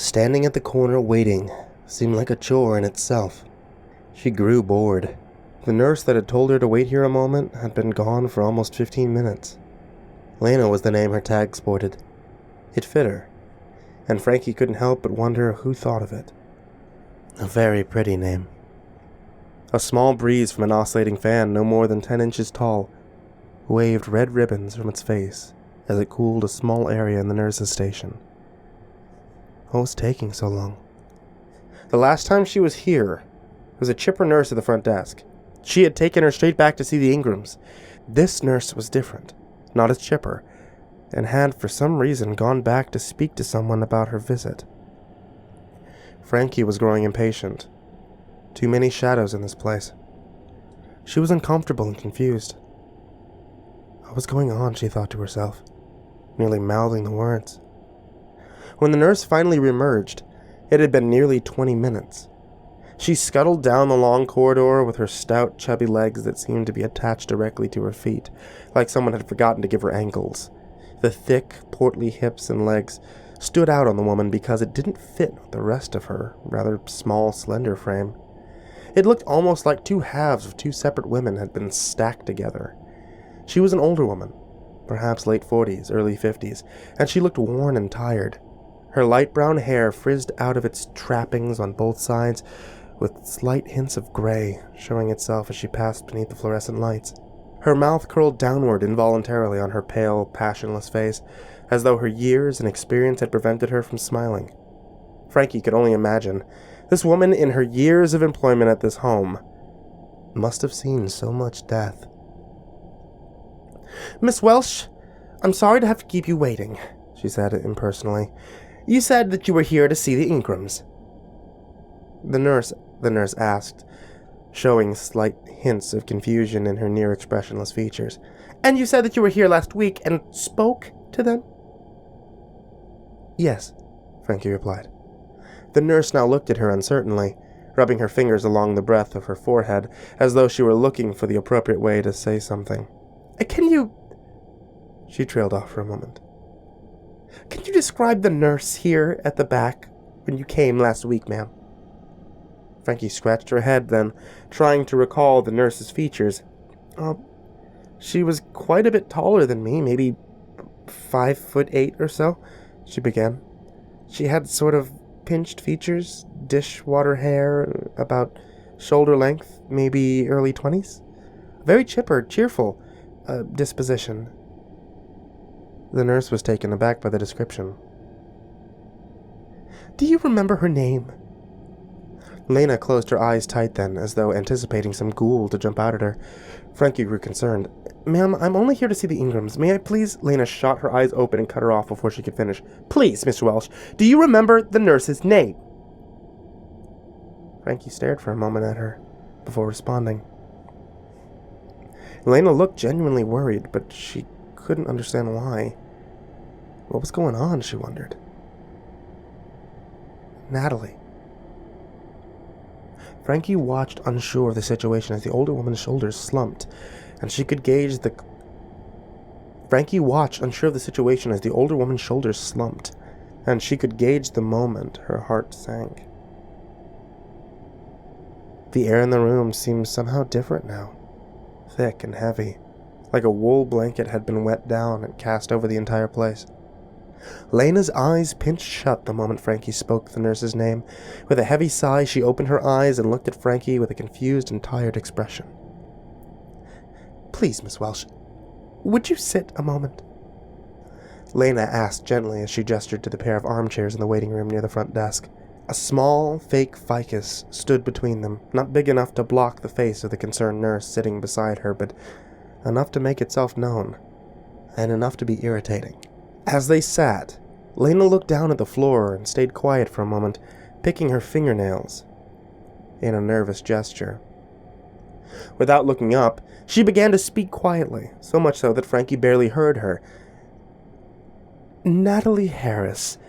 Standing at the corner waiting seemed like a chore in itself. She grew bored. The nurse that had told her to wait here a moment had been gone for almost 15 minutes. Lena was the name her tag sported. It fit her, and Frankie couldn't help but wonder who thought of it. A very pretty name. A small breeze from an oscillating fan no more than 10 inches tall waved red ribbons from its face as it cooled a small area in the nurse's station. What was taking so long? The last time she was here was a chipper nurse at the front desk. She had taken her straight back to see the Ingrams. This nurse was different, not as chipper, and had for some reason gone back to speak to someone about her visit. Frankie was growing impatient. Too many shadows in this place. She was uncomfortable and confused. What was going on, she thought to herself, nearly mouthing the words. When the nurse finally reemerged, it had been nearly 20 minutes. She scuttled down the long corridor with her stout, chubby legs that seemed to be attached directly to her feet, like someone had forgotten to give her ankles. The thick, portly hips and legs stood out on the woman because it didn't fit with the rest of her rather small, slender frame. It looked almost like two halves of two separate women had been stacked together. She was an older woman, perhaps late 40s, early 50s, and she looked worn and tired. Her light brown hair frizzed out of its trappings on both sides, with slight hints of gray showing itself as she passed beneath the fluorescent lights. Her mouth curled downward involuntarily on her pale, passionless face, as though her years and experience had prevented her from smiling. Frankie could only imagine. This woman, in her years of employment at this home, must have seen so much death. "Miss Welsh, I'm sorry to have to keep you waiting," she said impersonally. "You said that you were here to see the Ingrams." The nurse asked, showing slight hints of confusion in her near expressionless features. "And you said that you were here last week and spoke to them?" "Yes," Frankie replied. The nurse now looked at her uncertainly, rubbing her fingers along the breadth of her forehead, as though she were looking for the appropriate way to say something. "Can you—" She trailed off for a moment. "Can you describe the nurse here at the back when you came last week, ma'am?" Frankie scratched her head then, trying to recall the nurse's features. She was quite a bit taller than me, maybe 5'8" or so," she began. "She had sort of pinched features, dishwater hair, about shoulder length, maybe early 20s. Very chipper, cheerful disposition." The nurse was taken aback by the description. "Do you remember her name?" Lena closed her eyes tight then, as though anticipating some ghoul to jump out at her. Frankie grew concerned. "Ma'am, I'm only here to see the Ingrams. May I please—" Lena shot her eyes open and cut her off before she could finish. "Please, Mr. Welsh, do you remember the nurse's name?" Frankie stared for a moment at her, before responding. Lena looked genuinely worried, but she couldn't understand why. What was going on, she wondered. Natalie. Frankie watched, unsure of the situation, as the older woman's shoulders slumped, and she could gauge the... Frankie watched, unsure of the situation, as the older woman's shoulders slumped, and she could gauge the moment her heart sank. The air in the room seemed somehow different now, thick and heavy, like a wool blanket had been wet down and cast over the entire place. Lena's eyes pinched shut the moment Frankie spoke the nurse's name. With a heavy sigh, she opened her eyes and looked at Frankie with a confused and tired expression. "Please, Miss Welsh, would you sit a moment?" Lena asked gently as she gestured to the pair of armchairs in the waiting room near the front desk. A small, fake ficus stood between them, not big enough to block the face of the concerned nurse sitting beside her, but enough to make itself known, and enough to be irritating. As they sat, Lena looked down at the floor and stayed quiet for a moment, picking her fingernails in a nervous gesture. Without looking up, she began to speak quietly, so much so that Frankie barely heard her. "Natalie Harris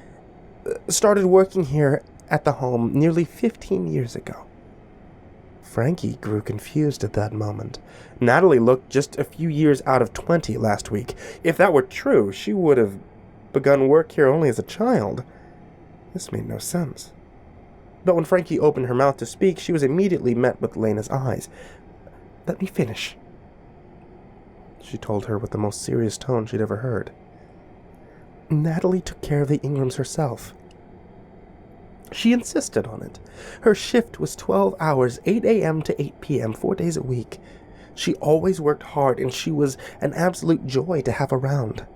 started working here at the home nearly 15 years ago." Frankie grew confused at that moment. Natalie looked just a few years out of 20 last week. If that were true, she would have begun work here only as a child. This made no sense. But when Frankie opened her mouth to speak, she was immediately met with Lena's eyes. "Let me finish," she told her with the most serious tone she'd ever heard. "Natalie took care of the Ingrams herself. She insisted on it. Her shift was 12 hours, 8 a.m. to 8 p.m., 4 days a week. She always worked hard, and she was an absolute joy to have around.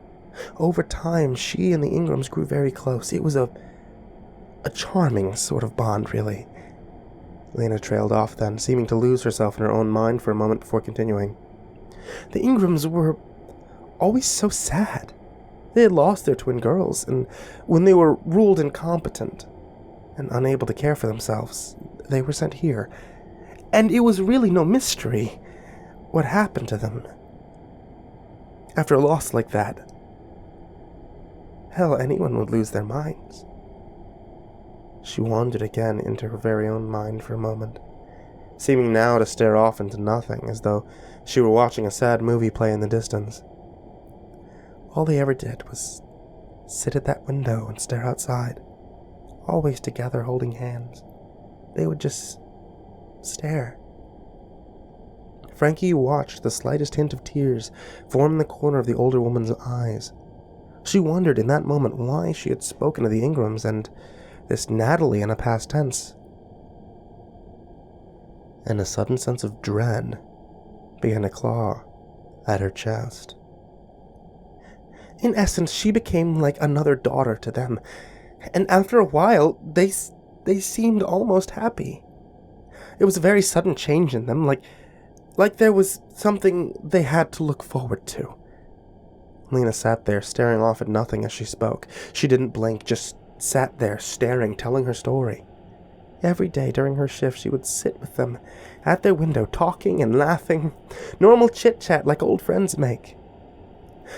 Over time, she and the Ingrams grew very close. It was a charming sort of bond, really." Lena trailed off then, seeming to lose herself in her own mind for a moment before continuing. "The Ingrams were always so sad. They had lost their twin girls, and when they were ruled incompetent and unable to care for themselves, they were sent here. And it was really no mystery what happened to them. After a loss like that, hell, anyone would lose their minds." She wandered again into her very own mind for a moment, seeming now to stare off into nothing, as though she were watching a sad movie play in the distance. All they ever did was sit at that window and stare outside, always together holding hands. They would just stare. Frankie watched the slightest hint of tears form in the corner of the older woman's eyes. She wondered in that moment why she had spoken of the Ingrams and this Natalie in a past tense. And a sudden sense of dread began to claw at her chest. In essence, she became like another daughter to them, and after a while, they seemed almost happy. It was a very sudden change in them, like there was something they had to look forward to. Lena sat there, staring off at nothing as she spoke. She didn't blink, just sat there, staring, telling her story. Every day during her shift, she would sit with them at their window, talking and laughing, normal chit-chat like old friends make.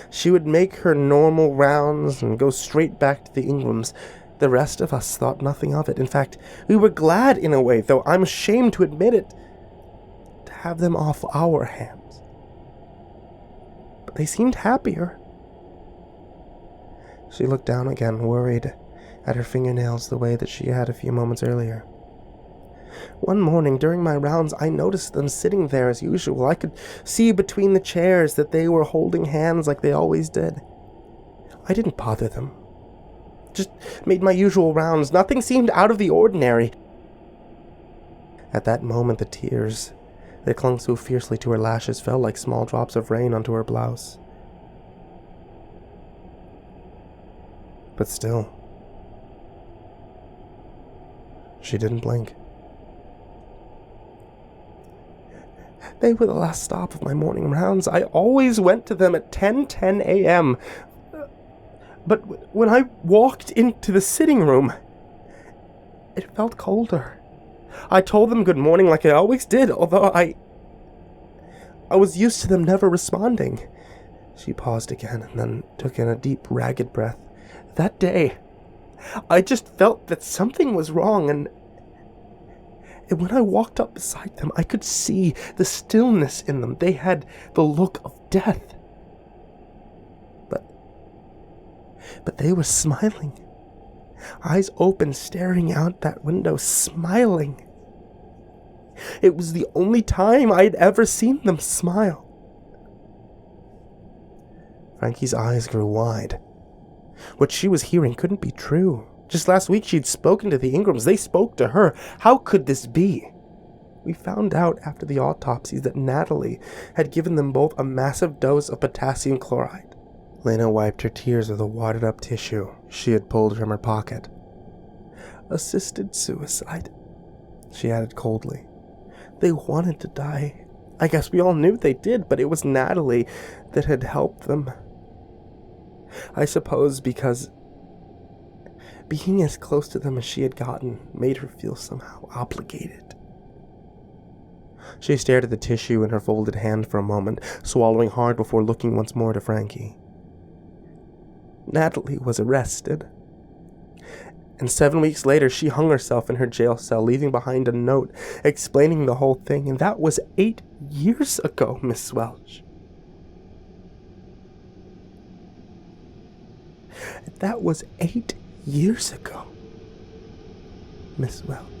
She would make her normal rounds and go straight back to the Ingrams. The rest of us thought nothing of it. In fact, we were glad in a way, though I'm ashamed to admit it, to have them off our hands. But they seemed happier. She looked down again, worried at her fingernails the way that she had a few moments earlier. One morning during my rounds, I noticed them sitting there as usual. I could see between the chairs that they were holding hands like they always did. I didn't bother them. Just made my usual rounds. Nothing seemed out of the ordinary. At that moment, the tears that clung so fiercely to her lashes fell like small drops of rain onto her blouse. But still, she didn't blink. They were the last stop of my morning rounds. I always went to them at 10:10 a.m. But when I walked into the sitting room, it felt colder. I told them good morning like I always did, although I was used to them never responding. She paused again and then took in a deep, ragged breath. That day, I just felt that something was wrong, and when I walked up beside them, I could see the stillness in them. They had the look of death. But they were smiling. Eyes open, staring out that window, smiling. It was the only time I'd ever seen them smile. Frankie's eyes grew wide. What she was hearing couldn't be true. Just last week she'd spoken to the Ingrams. They spoke to her. How could this be? We found out after the autopsies that Natalie had given them both a massive dose of potassium chloride. Lena wiped her tears with a wadded-up tissue she had pulled from her pocket. Assisted suicide, she added coldly. They wanted to die. I guess we all knew they did, but it was Natalie that had helped them. I suppose because being as close to them as she had gotten made her feel somehow obligated. She stared at the tissue in her folded hand for a moment, swallowing hard before looking once more to Frankie. Natalie was arrested. And 7 weeks later, she hung herself in her jail cell, leaving behind a note explaining the whole thing. And that was 8 years ago, Miss Welch. That was 8 years ago. Miss Welch.